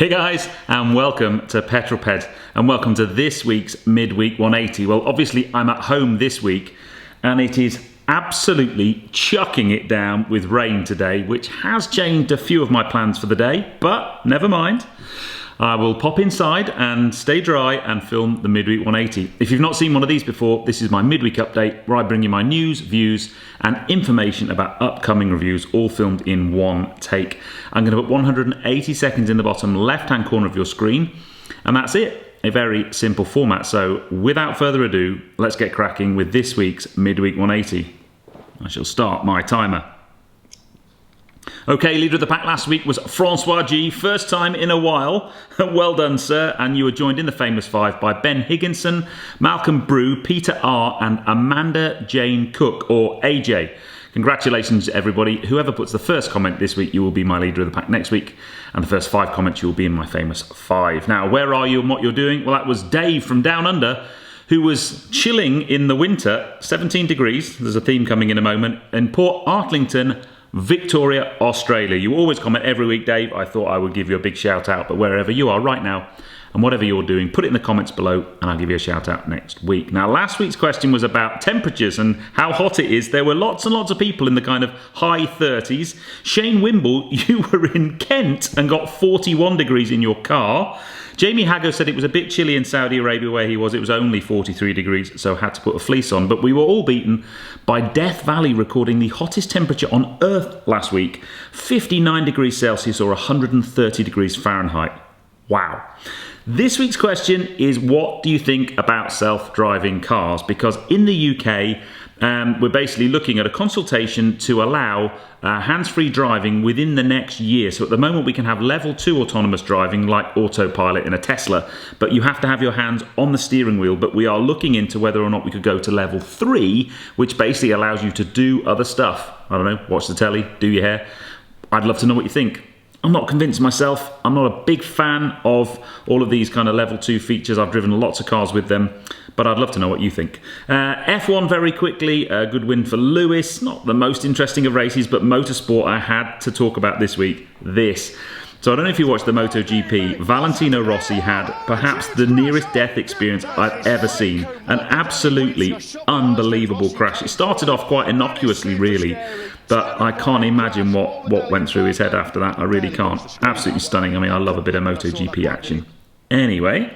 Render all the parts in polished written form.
Hey guys, and welcome to Petrol and welcome to this week's Midweek 180. Well, obviously I'm at home this week, and it is absolutely chucking it down with rain today, which has changed a few of my plans for the day, but never mind. I will pop inside and stay dry and film the Midweek 180. If you've not seen one of these before, this is my midweek update where I bring you my news, views and information about upcoming reviews, all filmed in one take. I'm going to put 180 seconds in the bottom left-hand corner of your screen, and that's it. A very simple format. So without further ado, let's get cracking with this week's Midweek 180. I shall start my timer. Okay, leader of the pack last week was Francois G. First time in a while. Well done, sir. And you were joined in the famous five by Ben Higginson, Malcolm Brew, Peter R. and Amanda Jane Cook, or AJ. Congratulations, everybody. Whoever puts the first comment this week, you will be my leader of the pack next week. And the first 5 comments, you will be in my famous 5. Now, where are you and what you're doing? Well, that was Dave from Down Under, who was chilling in the winter, 17 degrees. There's a theme coming in a moment. In Port Artlington, Victoria, Australia. You always comment every week, Dave. I thought I would give you a big shout out, but wherever you are right now and whatever you're doing, put it in the comments below and I'll give you a shout out next week. Now, last week's question was about temperatures and how hot it is. There were lots and lots of people in the kind of high 30s. Shane Wimble, you were in Kent and got 41 degrees in your car. Jamie Haggo said it was a bit chilly in Saudi Arabia where he was. It was only 43 degrees, so had to put a fleece on. But we were all beaten by Death Valley recording the hottest temperature on Earth last week, 59 degrees Celsius or 130 degrees Fahrenheit. Wow. This week's question is, what do you think about self-driving cars? Because in the UK, we're basically looking at a consultation to allow hands-free driving within the next year. So at the moment we can have level 2 autonomous driving like autopilot in a Tesla, but you have to have your hands on the steering wheel. But we are looking into whether or not we could go to level 3, which basically allows you to do other stuff. I don't know, watch the telly, do your hair. I'd love to know what you think. I'm not convinced myself. I'm not a big fan of all of these kind of level 2 features. I've driven lots of cars with them, but I'd love to know what you think. F1 very quickly, a good win for Lewis. Not the most interesting of races, but motorsport I had to talk about this week. So I don't know if you watched the Moto GP. Valentino Rossi had perhaps the nearest death experience I've ever seen. An absolutely unbelievable crash. It started off quite innocuously, really, but I can't imagine what went through his head after that. I really can't. Absolutely stunning. I mean, I love a bit of Moto GP action. Anyway,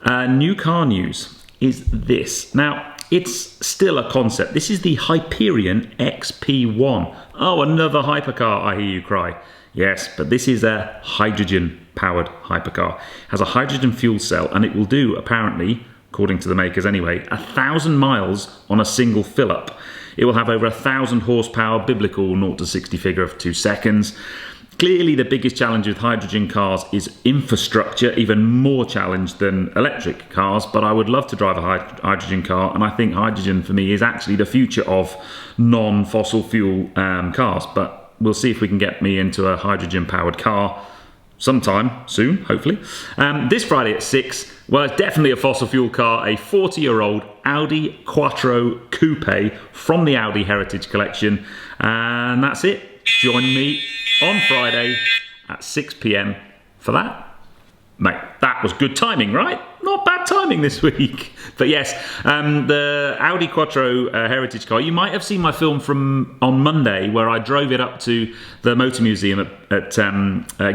new car news is this. Now, it's still a concept. This is the Hyperion XP1. Oh, another hypercar, I hear you cry. Yes, but this is a hydrogen-powered hypercar. It has a hydrogen fuel cell, and it will do, apparently, according to the makers anyway, 1,000 miles on a single fill-up. It will have over 1,000 horsepower, biblical 0 to 60 figure of 2 seconds. Clearly, the biggest challenge with hydrogen cars is infrastructure, even more challenge than electric cars, but I would love to drive a hydrogen car, and I think hydrogen, for me, is actually the future of non-fossil fuel cars, but we'll see if we can get me into a hydrogen-powered car sometime soon, hopefully. This Friday at 6, well, it's definitely a fossil fuel car, a 40-year-old Audi Quattro Coupe from the Audi Heritage Collection. And that's it. Join me on Friday at 6 p.m. for that. Mate, that was good timing, right? Not bad timing this week. But yes, the Audi Quattro heritage car, you might have seen my film from on Monday where I drove it up to the Motor Museum at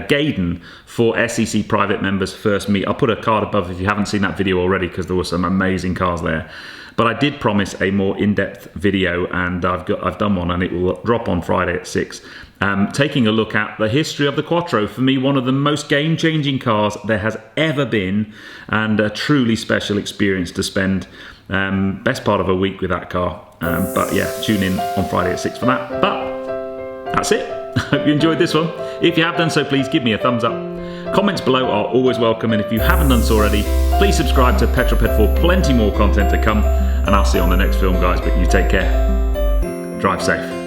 Gaydon for SEC private members' first meet. I'll put a card above if you haven't seen that video already, because there were some amazing cars there. But I did promise a more in-depth video, and I've done one, and it will drop on Friday at 6. Taking a look at the history of the Quattro, for me, one of the most game-changing cars there has ever been, and a truly special experience to spend best part of a week with that car. But yeah, tune in on Friday at 6 for that. But that's it. I hope you enjoyed this one. If you have done so, please give me a thumbs up. Comments below are always welcome, and if you haven't done so already, please subscribe to Petrol for plenty more content to come, and I'll see you on the next film, guys. But you take care. Drive safe.